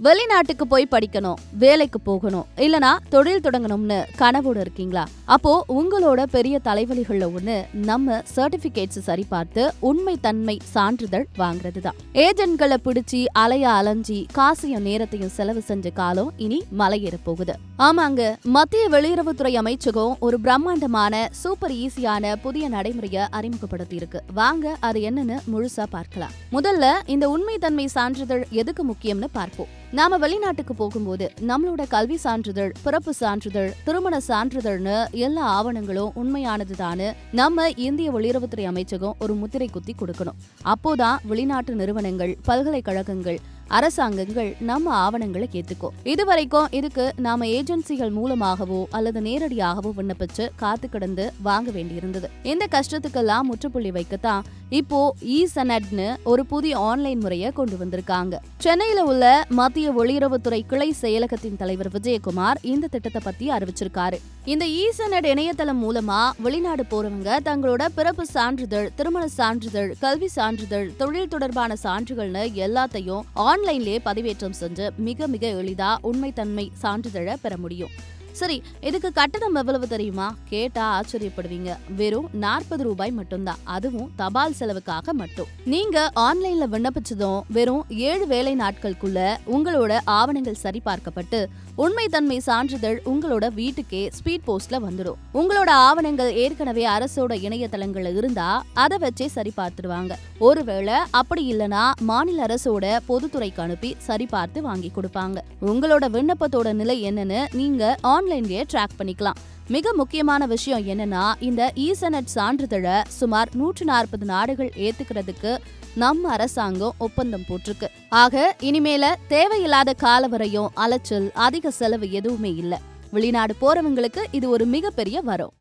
வெளிநாட்டுக்கு போய் படிக்கணும், வேலைக்கு போகணும், இல்லனா தொழில் தொடங்கணும்னு கனவோட இருக்கீங்களா? அப்போ உங்களோட பெரிய தலைவலிகள்ல ஒண்ணு நம்ம சர்டிபிகேட்ஸ் சரிபார்த்து உண்மை தன்மை சான்றிதழ் வாங்குறது தான். ஏஜென்ட்களை பிடிச்சி அலைஞ்சி காசையும் நேரத்தையும் செலவு செஞ்ச காலம் இனி மலையேற போகுது. ஆமாங்க, மத்திய வெளியுறவுத்துறை அமைச்சகம் ஒரு பிரம்மாண்டமான சூப்பர் ஈஸியான புதிய நடைமுறையை அறிமுகப்படுத்தி இருக்கு. வாங்க அது என்னன்னு முழுசா பார்க்கலாம். முதல்ல இந்த உண்மை தன்மை சான்றிதழ் எதுக்கு முக்கியம்னு பார்ப்போம். நாம வெளிநாட்டுக்கு போகும்போது நம்மளோட கல்வி சான்றிதழ், பிறப்பு சான்றிதழ், திருமண சான்றிதழ்னு எல்லா ஆவணங்களும் உண்மையானதுதான்னு நம்ம இந்திய வெளியுறவுத்துறை அமைச்சகம் ஒரு முத்திரை குத்தி கொடுக்கணும். அப்போதான் வெளிநாட்டு நிறுவனங்கள், பல்கலைக்கழகங்கள், அரசாங்கங்கள் நம்ம ஆவணங்களை ஏத்துக்கும். இதுவரைக்கும் இதுக்கு நாம ஏஜென்சிகள் மூலமாகவோ அல்லது நேரடியாகவோ விண்ணப்பிச்சு காத்து கிடந்து வாங்க வேண்டியிருந்தது. இந்த கஷ்டத்துக்கெல்லாம் முற்றுப்புள்ளி வைக்கத்தான் இப்போ இ-சனட்னு ஒரு புதிய ஆன்லைன் முறையை கொண்டு வந்திருக்காங்க. சென்னையில உள்ள மத்திய வெளியுறவுத்துறை கிளை செயலகத்தின் தலைவர் விஜயகுமார் இந்த திட்டத்தை பத்தி அறிவிச்சிருக்காரு. இந்த இ-சனட் இணையதளம் மூலமா வெளிநாடு போறவங்க தங்களோட பிறப்பு சான்றிதழ், திருமண சான்றிதழ், கல்வி சான்றிதழ், தொழில் தொடர்பான சான்றுகள்னு எல்லாத்தையும் ஆன்லைன்லயே பதிவேற்றம் செஞ்சு மிக மிக எளிதா உண்மை தன்மை சான்றிதழை பெற முடியும். சரி, இதுக்கு கட்டணம் எவ்வளவு தெரியுமா? கேட்டா ஆச்சரியப்படுவீங்க. வெறும் 40 ரூபாய் மட்டும்தான். அதுவும் தபால் செலவுக்காக மட்டும். நீங்க ஆன்லைன்ல விண்ணப்பிச்சதும் வெறும் 7 வேலை நாட்களுக்குள்ள உங்களோட ஆவணங்கள் சரிபார்க்கப்பட்டு உண்மை தன்மை சான்றிதழ் உங்களோட வீட்டுக்கே ஸ்பீட் போஸ்ட்ல வந்துடும். உங்களோட ஆவணங்கள் ஏற்கனவே அரசோட இணையதளங்கள்ல இருந்தா அதை வச்சே சரி பார்த்துடுவாங்க. ஒருவேளை அப்படி இல்லனா மாநில அரசோட பொதுத்துறைக்கு அனுப்பி சரிபார்த்து வாங்கி கொடுப்பாங்க. உங்களோட விண்ணப்பத்தோட நிலை என்னன்னு நீங்க ஆன்லைன்லயே ட்ராக் பண்ணிக்கலாம். மிக முக்கியமான விஷயம் என்னன்னா, இந்த இ-சனட் சான்றிதழை சுமார் 140 நாடுகள் ஏத்துக்கிறதுக்கு நம்ம அரசாங்கம் ஒப்பந்தம் போட்டிருக்கு. ஆக இனிமேல தேவையில்லாத காலவரையும், அலைச்சல், அதிக செலவு எதுவுமே இல்ல. வெளிநாடு போறவங்களுக்கு இது ஒரு மிகப்பெரிய வரம்.